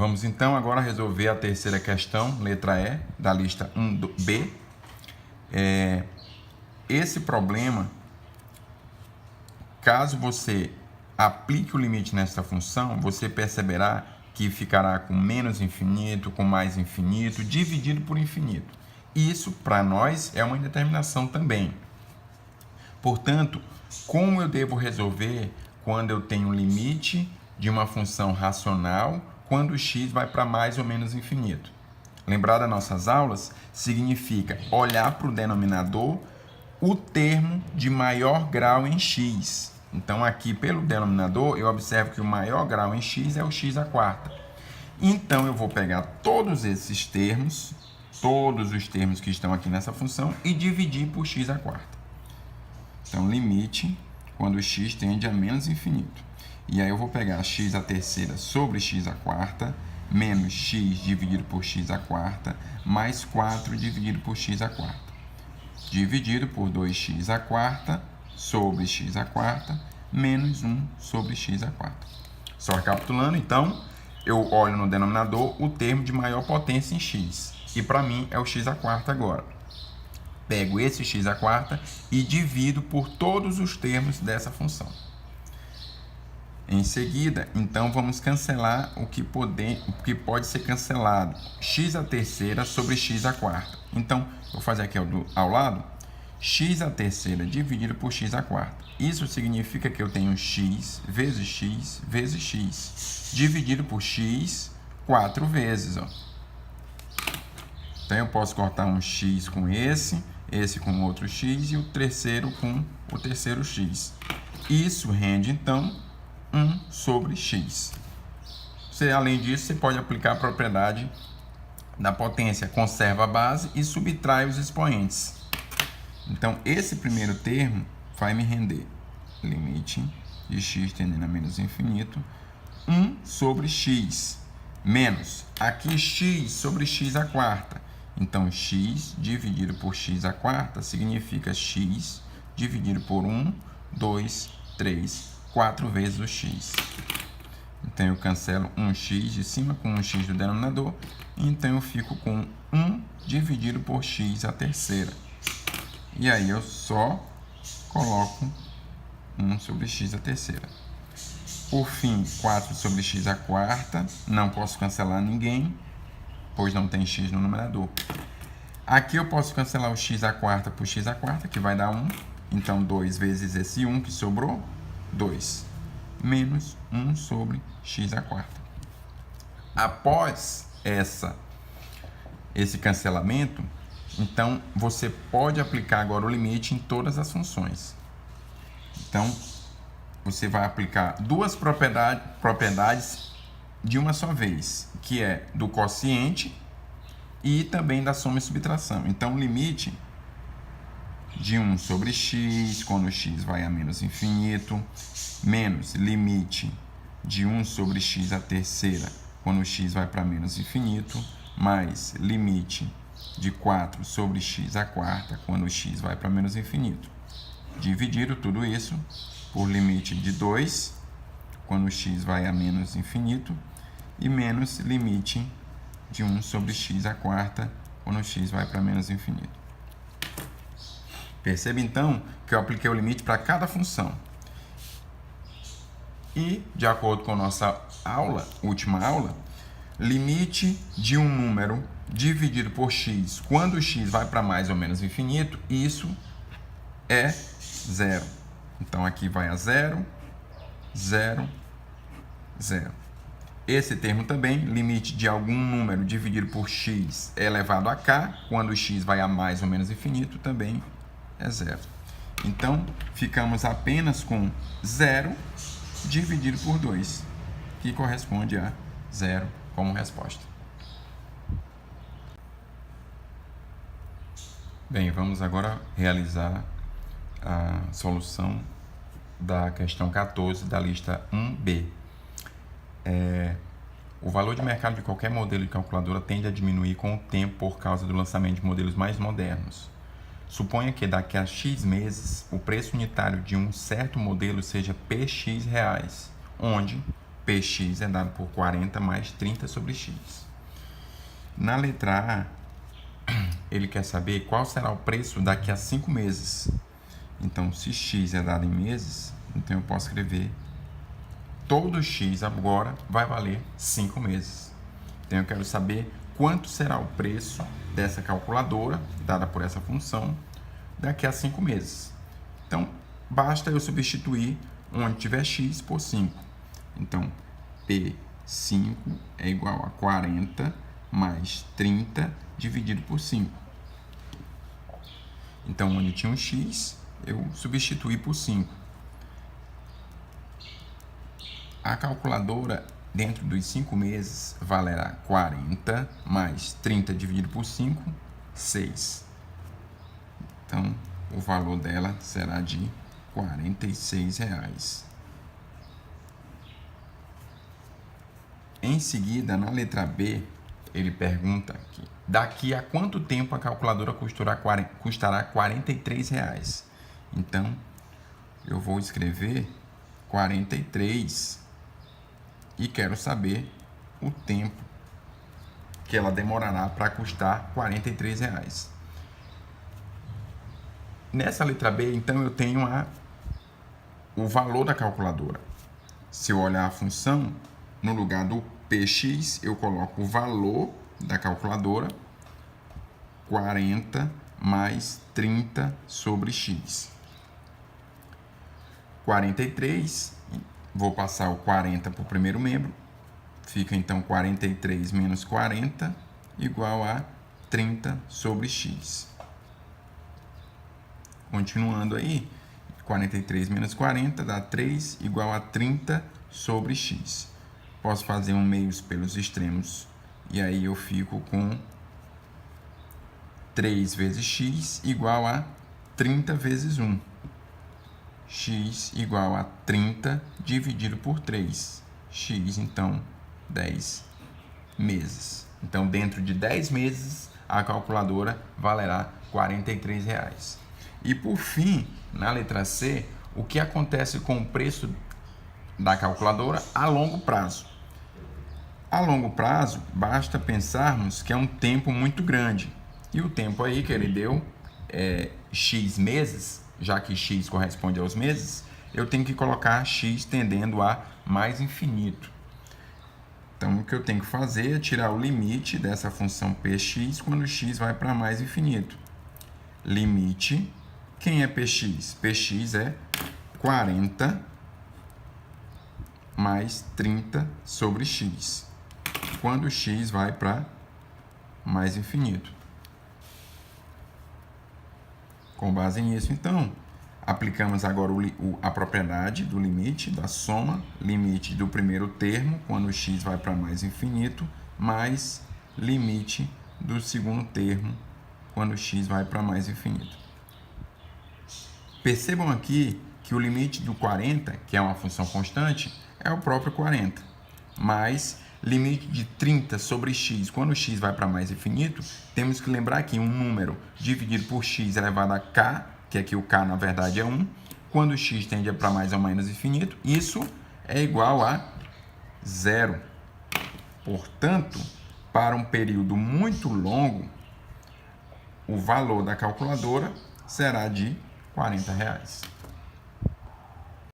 Vamos então agora resolver a terceira questão, letra E, da lista 1B. Esse problema, caso você aplique o limite nessa função, você perceberá que ficará com menos infinito, com mais infinito, dividido por infinito. Isso, para nós, é uma indeterminação também. Portanto, como eu devo resolver quando eu tenho um limite de uma função racional quando x vai para mais ou menos infinito? Lembrar das nossas aulas significa olhar para o denominador o termo de maior grau em x. Então, aqui pelo denominador, eu observo que o maior grau em x é o x à quarta. Então, eu vou pegar todos esses termos, todos os termos que estão aqui nessa função, e dividir por x à quarta. Então, limite quando x tende a menos infinito. E aí eu vou pegar x à terceira sobre x à quarta, menos x dividido por x à quarta, mais 4 dividido por x à quarta. Dividido por 2x à quarta sobre x à quarta, menos 1 sobre x à quarta. Só recapitulando, então, eu olho no denominador o termo de maior potência em x. E para mim é o x à quarta agora. Pego esse x à quarta e divido por todos os termos dessa função. Em seguida, então, vamos cancelar o que pode ser cancelado. X à terceira sobre x à quarta. Então, vou fazer aqui ao lado. X à terceira dividido por x à quarta. Isso significa que eu tenho x vezes x vezes x. Dividido por x 4 vezes. Ó. Então, eu posso cortar um x com esse com outro x e o terceiro com o terceiro x. Isso rende, então, 1 sobre x. Além disso, você pode aplicar a propriedade da potência. Conserva a base e subtrai os expoentes. Então, esse primeiro termo vai me render limite de x tendendo a menos infinito, 1 sobre x, menos, aqui x sobre x à quarta. Então, x dividido por x à quarta significa x dividido por 1, 2, 3, 4 vezes o x. Então, eu cancelo 1x de cima com 1x do denominador. Então, eu fico com 1 dividido por x à terceira. E aí, eu só coloco 1 sobre x à terceira. Por fim, 4 sobre x à quarta. Não posso cancelar ninguém, pois não tem x no numerador. Aqui eu posso cancelar o x à quarta por x à quarta, que vai dar 1. Então, 2 vezes esse 1 que sobrou, 2. Menos 1 sobre x à quarta. Após esse cancelamento, então, você pode aplicar agora o limite em todas as funções. Então, você vai aplicar duas propriedades de uma só vez, que é do quociente e também da soma e subtração. Então, o limite de 1 sobre x, quando x vai a menos infinito, menos limite de 1 sobre x à terceira, quando x vai para menos infinito, mais limite de 4 sobre x à quarta, quando x vai para menos infinito. Dividido tudo isso por limite de 2, quando x vai a menos infinito, e menos limite de 1 sobre x à quarta, quando x vai para menos infinito. Perceba, então, que eu apliquei o limite para cada função. E, de acordo com a nossa última aula, limite de um número dividido por x, quando x vai para mais ou menos infinito, isso é 0. Então, aqui vai a 0, 0, 0. Esse termo também, limite de algum número dividido por x é elevado a k, quando x vai a mais ou menos infinito, também é 0. Então, ficamos apenas com 0 dividido por 2, que corresponde a 0 como resposta. Bem, vamos agora realizar a solução da questão 14 da lista 1B. O valor de mercado de qualquer modelo de calculadora tende a diminuir com o tempo por causa do lançamento de modelos mais modernos. Suponha que daqui a X meses o preço unitário de um certo modelo seja PX reais, onde Px é dado por 40 mais 30 sobre x. Na letra A, ele quer saber qual será o preço daqui a 5 meses. Então, se x é dado em meses, então eu posso escrever todo x agora vai valer 5 meses. Então, eu quero saber quanto será o preço dessa calculadora, dada por essa função, daqui a 5 meses. Então, basta eu substituir onde tiver x por 5. Então, P5 é igual a 40 mais 30 dividido por 5. Então, onde tinha um x, eu substituí por 5. A calculadora, dentro dos 5 meses, valerá 40 mais 30 dividido por 5, 6. Então, o valor dela será de R$ 46. Em seguida, na letra B, ele pergunta aqui, daqui a quanto tempo a calculadora custará R$ 43? Então, eu vou escrever 43 e quero saber o tempo que ela demorará para custar R$ 43. Nessa letra B, então, eu tenho o valor da calculadora. Se eu olhar a função, no lugar do Px, eu coloco o valor da calculadora, 40 mais 30 sobre x. 43, vou passar o 40 para o primeiro membro, fica então 43 menos 40 igual a 30 sobre x. Continuando aí, 43 menos 40 dá 3 igual a 30 sobre x. Posso fazer um meios pelos extremos e aí eu fico com 3 vezes x igual a 30 vezes 1. X igual a 30 dividido por 3. X, então, 10 meses. Então, dentro de 10 meses, a calculadora valerá R$ 43. E, por fim, na letra C, o que acontece com o preço da calculadora a longo prazo? A longo prazo, basta pensarmos que é um tempo muito grande. E o tempo aí que ele deu é x meses, já que x corresponde aos meses, eu tenho que colocar x tendendo a mais infinito. Então, o que eu tenho que fazer é tirar o limite dessa função px quando x vai para mais infinito. Limite, quem é px? Px é 40 mais 30 sobre x, quando x vai para mais infinito. Com base nisso, então, aplicamos agora a propriedade do limite, da soma, limite do primeiro termo, quando x vai para mais infinito, mais limite do segundo termo, quando x vai para mais infinito. Percebam aqui que o limite do 40, que é uma função constante, é o próprio 40, mais limite de 30 sobre x, quando x vai para mais infinito, temos que lembrar que um número dividido por x elevado a k, que aqui o k na verdade é 1, quando x tende para mais ou menos infinito, isso é igual a 0. Portanto, para um período muito longo, o valor da calculadora será de R$ 40.